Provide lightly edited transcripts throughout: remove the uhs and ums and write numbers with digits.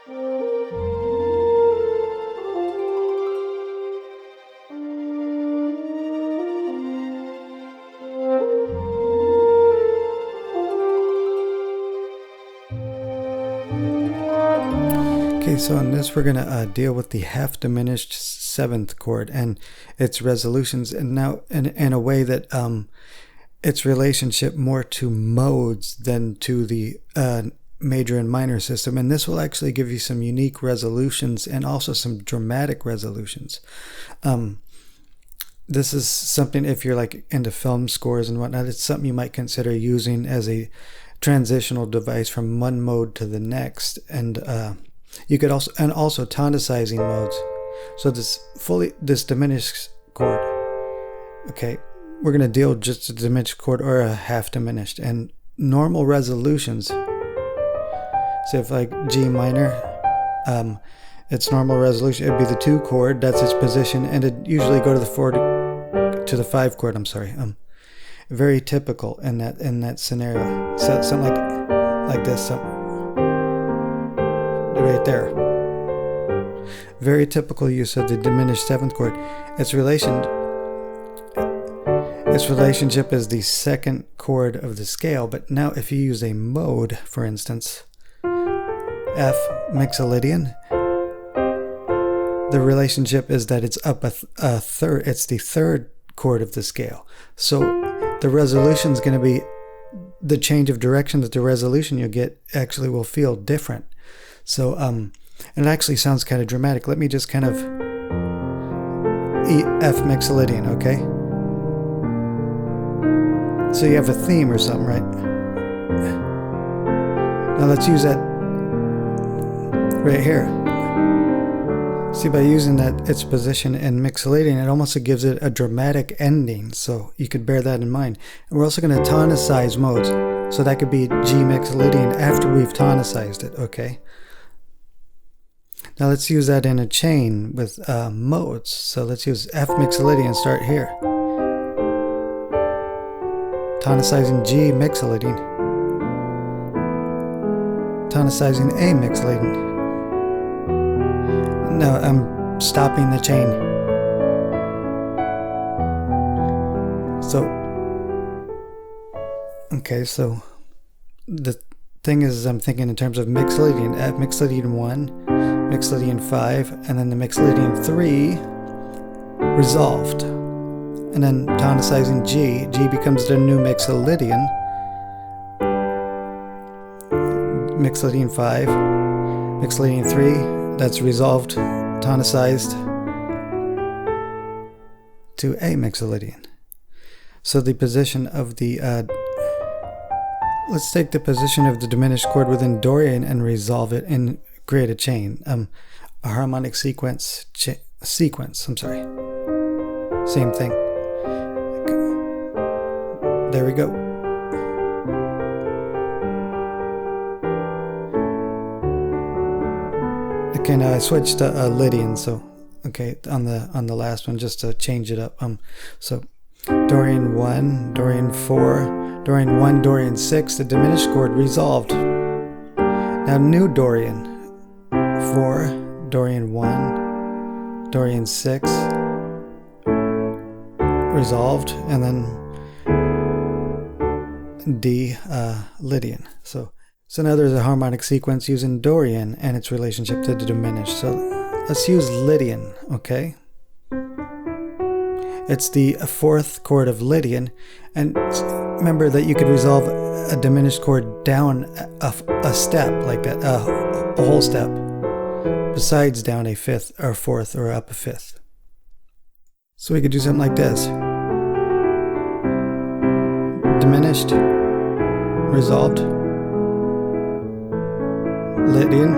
Okay, so in this we're going to deal with the half diminished seventh chord and its resolutions, and now in a way that its relationship more to modes than to the major and minor system. And this will actually give you some unique resolutions and also some dramatic resolutions. This is something, if you're like into film scores and whatnot, it's something you might consider using as a transitional device from one mode to the next. And you could also tonicizing modes. So this diminished chord, okay, we're going to deal with just a diminished chord or a half diminished, and normal resolutions. So if like G minor, its normal resolution, it'd be the 2 chord, that's its position, and it'd usually go to the 5 chord, I'm sorry. Very typical in that scenario. So something like this, right there. Very typical use of the diminished 7th chord. Its relationship is the 2nd chord of the scale. But now if you use a mode, for instance, F mixolydian, the relationship is that it's up a third. It's the 3rd chord of the scale. So the resolution is going to be the change of direction, that the resolution you get actually will feel different. So and it actually sounds kind of dramatic. Let me just kind of F mixolydian, okay? So you have a theme or something, right? Now let's use that right here. See, by using its position in mixolydian, it almost gives it a dramatic ending. So you could bear that in mind. And we're also going to tonicize modes. So that could be G mixolydian after we've tonicized it, okay? Now let's use that in a chain with modes. So let's use F mixolydian, start here. Tonicizing G mixolydian. Tonicizing A mixolydian. Now I'm stopping the chain. So, okay, so the thing is, I'm thinking in terms of mixolydian, at mixolydian 1, mixolydian 5, and then the mixolydian 3 resolved. And then tonicizing G. G becomes the new mixolydian. Mixolydian 5, mixolydian 3, that's resolved, tonicized to A mixolydian. So the position of the let's take the position of the diminished chord within Dorian and resolve it and create a chain, a harmonic sequence. I'm sorry. Same thing. There we go. Okay, now I switched to Lydian, so okay, on the last one, just to change it up. So Dorian 1, Dorian 4, Dorian 1, Dorian 6, the diminished chord resolved. Now new Dorian 4, Dorian 1, Dorian 6, resolved, and then D Lydian. So now there's a harmonic sequence using Dorian and its relationship to the diminished. So let's use Lydian, okay? It's the 4th chord of Lydian, and remember that you could resolve a diminished chord down a step like that, a whole step, besides down a 5th or 4th or up a 5th. So we could do something like this. Diminished, resolved, Lydian,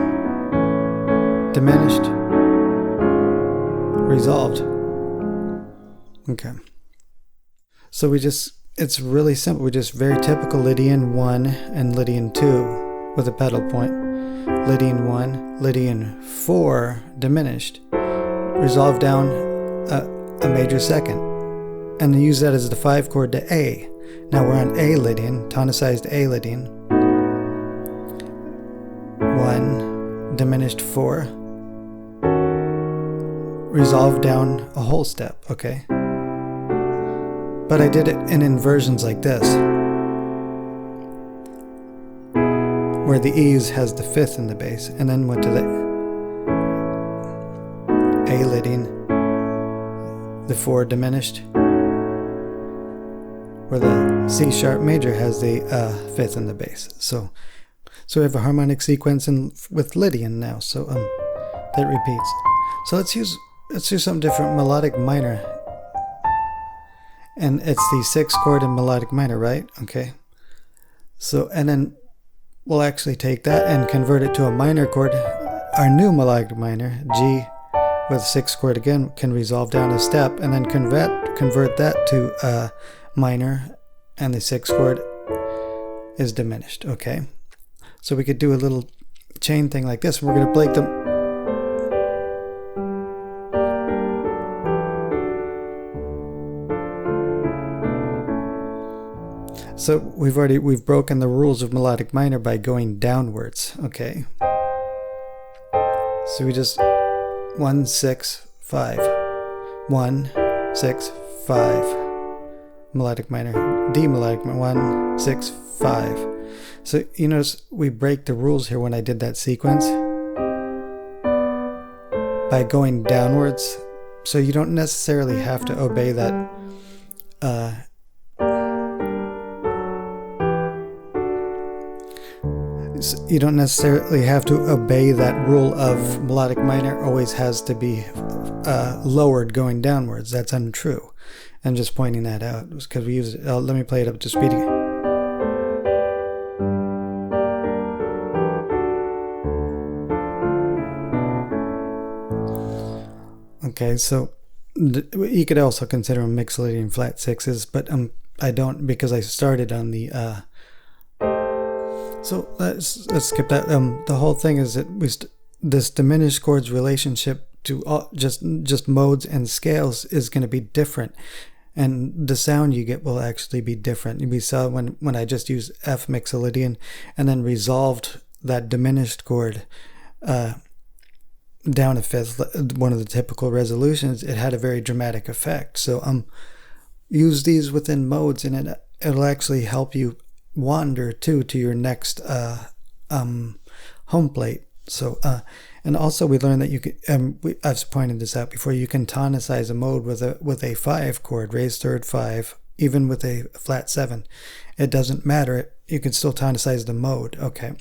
diminished, resolved. Okay. So it's really simple. We just very typical Lydian 1 and Lydian 2 with a pedal point. Lydian 1, Lydian 4, diminished. Resolve down a major 2nd. And then use that as the 5 chord to A. Now we're on A Lydian, tonicized A Lydian. 1, diminished 4, resolve down a whole step, okay? But I did it in inversions like this, where the E's has the 5th in the bass, and then went to the A leading, the 4 diminished, where the C sharp major has the 5th in the bass. So we have a harmonic sequence with Lydian now. So that repeats. So let's do something different. Melodic minor, and it's the 6th chord in melodic minor, right? Okay. So and then we'll actually take that and convert it to a minor chord. Our new melodic minor, G, with 6th chord again, can resolve down a step, and then convert that to minor, and the 6th chord is diminished. Okay, so we could do a little chain thing like this. We're going to break them. So we've broken the rules of melodic minor by going downwards. Okay, so we just 1 6 5 1 6 5 melodic minor, D melodic minor, 1 6 5. So you notice we break the rules here when I did that sequence by going downwards. So you don't necessarily have to obey that you don't necessarily have to obey that rule of melodic minor always has to be lowered going downwards. That's untrue. I'm just pointing that out because we use it. Let me play it up to speed again. Okay, so you could also consider them mixed Lydian flat 6s, but I don't, because I started on the so let's skip that. The whole thing is that this diminished chords relationship to just modes and scales is going to be different, and the sound you get will actually be different. We saw when I just used F mixolydian and then resolved that diminished chord down a 5th, one of the typical resolutions, it had a very dramatic effect. So use these within modes, and it'll actually help you wander to your next home plate. So and also we learned that you could I've pointed this out before, you can tonicize a mode with a 5 chord, raised third 5, even with a flat 7. It doesn't matter, you can still tonicize the mode. Okay,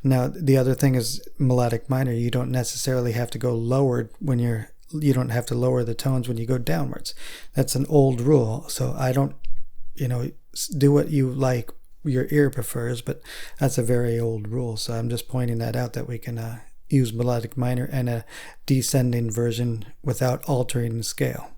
now the other thing is melodic minor, you don't necessarily have to go lowered when you don't have to lower the tones when you go downwards. That's an old rule, so I don't, do what you like, your ear prefers, but that's a very old rule. So I'm just pointing that out, that we can use melodic minor and a descending version without altering the scale.